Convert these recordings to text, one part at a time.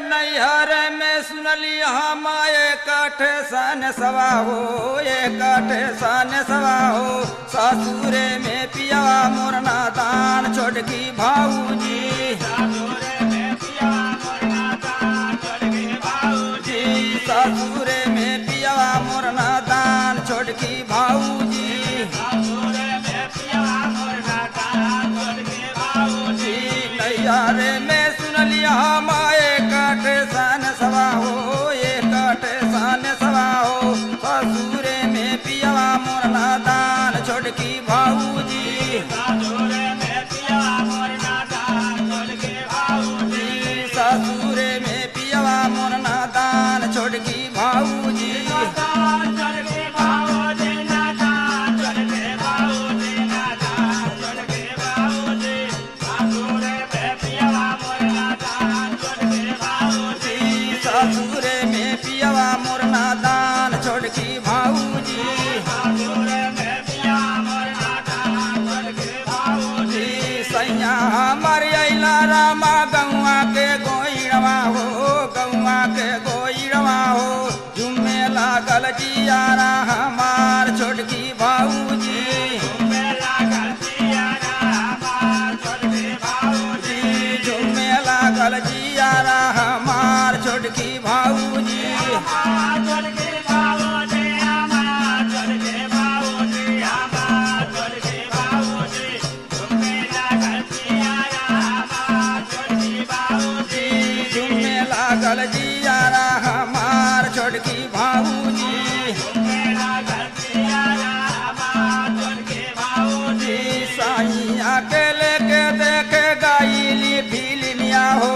नैहर में सुनली हम एकठ सन सवा हो, एकठ सन सवा हो। ससुरे में पियावा मोर नादान छोटकी भाऊजी, ससुरे में पियावा मोर नादान छोटकी भाऊजी, ससुरे में पियावा मोर नादान छोटकी भाऊजी, ससुरे में पियावा मोर नादान छोटकी भाऊजी। नैहर में सुनली हम एकठ सन सवा हो, एकठ सन सवा हो। ससुरे में पियावा मोर नादान छोटकी भाऊजी, ससुरे में पियावा मोर नादान छोटकी भाऊजी, ससुरे में पियावा मोर नादान छोटकी भाऊजी, नादान छोटकी भाऊजी, नादान छोटकी भाऊजी, नादान छोटकी भाऊजी। ससुरे में पियावा मोर नादान छोटकी भाऊजी, ससुरे में पियावा मोर नादान छोटकी भाऊजी, ससुरे में पियावा मोर नादान छोटकी भाऊजी। सैया हमर अइला रामा गौआ के गोइड़वा हो, गौआ के गोइड़वा हो। झुमे लागल जियारा हमार छोटकी भाऊजी, झुमे लागल जियारा हमार छोटकी भाऊजी, झुमे लागल जियारा हमार छोटकी भाऊजी, हमार छोटकी भाऊजी, हमार छोटकी भाऊजी, हमार छोटकी भाऊजी। झुमे लागल जियारा हमार छोटकी भाऊजी, झुमे लागल जियारा हमार छोटकी भाऊजी, झुमे लागल जियारा हमार छोटकी भाऊजी। साइया के लेके देखे गाइली फिल्मिया हो,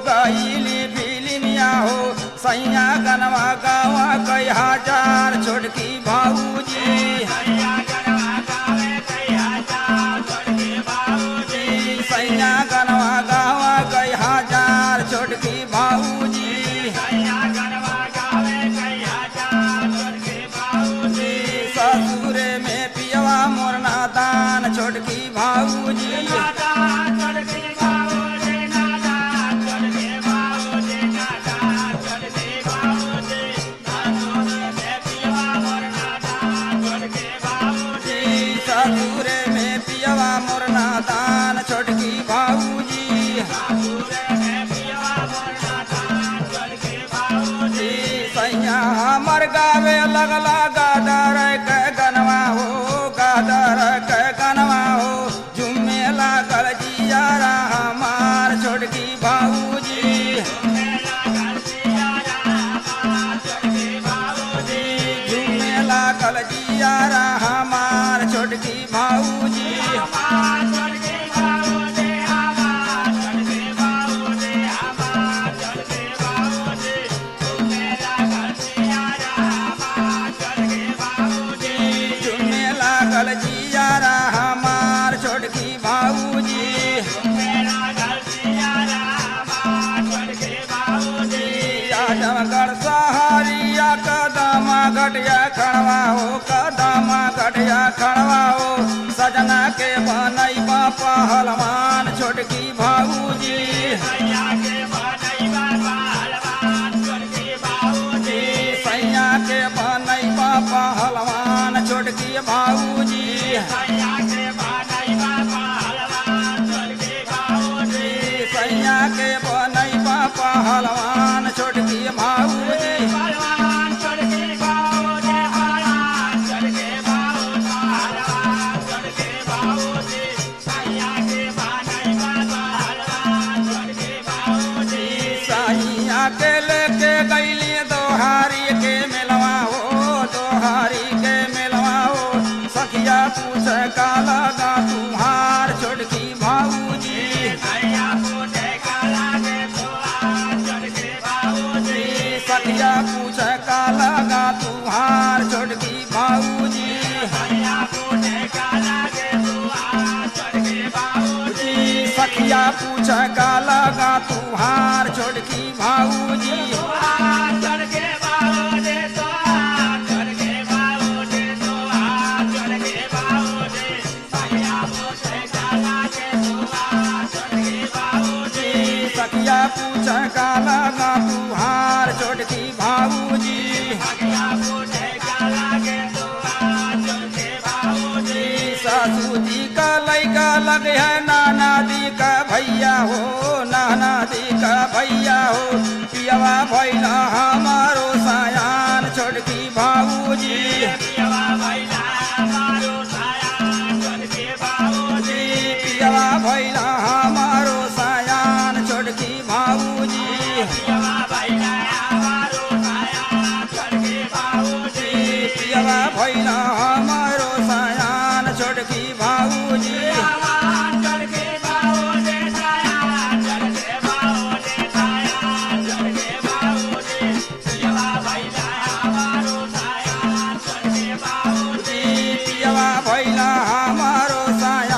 गाइली फिल्मिया हो। सैया गनवा गावा कई हजार छोटकी भाऊजी, सैया गनवा गावे कई हजार छोटकी भाऊजी, सैया गनवा गावा कई हजार छोटकी भाऊजी, सैया गनवा गावे कई हजार छोटकी भाऊजी। ससुरे में पियावा मोर नादान छोटकी भाऊजी, नादान छोटकी भाऊजी, नादान छोटकी भाऊजी, नादान छोटकी भाऊजी। ससुरे में पियावा मोर नादान छोटकी भाऊजी, ससुरे में पियावा मोर नादान छोटकी भाऊजी, ससुरे में पियावा मोर नादान छोटकी भाऊजी। सैया हमर गावे लगला गादर के गनवा हो, गादर के गनवा हो। झुमे लागल जियारा हमार छोटकी भाऊजी, झुमे लागल जियारा हमार छोटकी भाऊजी, झुमे लागल जियारा हमार छोटकी भाऊजी, हमार छोटकी भाऊजी, हमार छोटकी भाऊजी, हमार छोटकी भाऊजी। झुमे लागल जियारा हमार छोटकी भाऊजी, झुमे लागल जियारा हमार छोटकी भाऊजी, झुमे लागल जियारा हमार छोटकी भाऊजी। आजमगढ़ सहारिया कदमा घटिया खड़वा हो, कदमा घटिया खड़वा हो। सजना के बनैबा पहलवान छोटकी भाऊजी, सैया के बनैबा पहलवान छोटकी भाऊजी, सैया के बनैबा पहलवान छोटकी भाऊजी, सैया के बनैबा पहलवान छोटकी भाऊजी, सैया के बनैबा पहलवान छोटकी भाऊजी, पहलवान छोटकी भाऊजी, पहलवान छोटकी भाऊजी, पहलवान छोटकी भाऊजी। सैया के बनैबा पहलवान छोटकी भाऊजी, सैया के लेके गइली दोहारी के मेलवा हो, दोहारी के मेलवा हो। सखिया पूछे का लगा तुम्हार छोटकी भाऊजी, सैया पूछे का लागे तुम्हार छोटकी भाऊजी, सखिया पूछे का लगा तुम्हार छोटकी भाऊजी, सैया पूछे का लागे तुम्हार छोटकी भाऊजी, सखिया पूछे का लगा तुम्हार छोटकी भाऊजी, तुम्हार छोटकी भाऊजी, तुम्हार छोटकी भाऊजी, तुम्हार छोटकी भाऊजी। सखिया पूछे का लागे तुम्हार छोटकी भाऊजी, सखिया पूछे का लगा पियवा भैला हमारो सयान छोटकी भाऊजी पियवा भैला हमारो सयान छोटकी भाऊजी पियवा भैला हमारो सयान छोटकी भाऊजी पियवा भैला हमारो सयान छोटकी भाऊजी पियवा भैला हमारो सयान छोटकी भाऊजी सयान छोटकी भाऊजी सयान छोटकी भाऊजी सयान छोटकी भाऊजी पियवा भैला हमारो सयान छोटकी भाऊजी पियवा भैला हमारो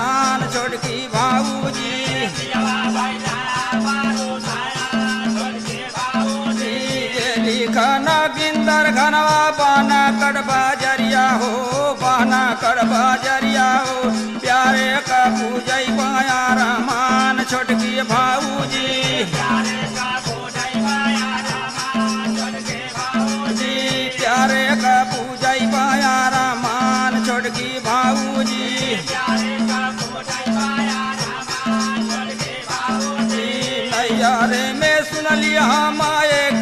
सयान छोटकी भाऊजी पियवा भैला हमारो सयान छोटकी भाऊजी लिखन गिंदर घनवा पाना कट बाजरिया हो पाना कट बाजरिया हो प्यारे का पूजई पाया रमान छोटकी भाऊजी प्यारे का पूजई पाया रमान छोटकी भाऊजी प्यारे का पूजई पाया रमान छोटकी भाऊजी प्यारे का पूजई पाया रमान छोटकी भाऊजी नैयारे में सुनली हम एक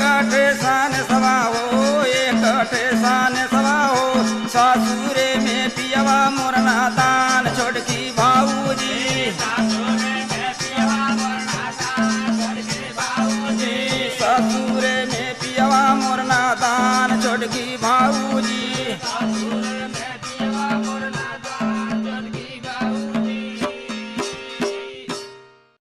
सान सवा हो एक सान सवा हो सासुरे में पियवा मोरना दान छोटकी भाऊजी सासुरे में पियवा मोरना दान छोटकी भाऊजी ससुरे में पियवा मोरना दान छोटकी भाऊ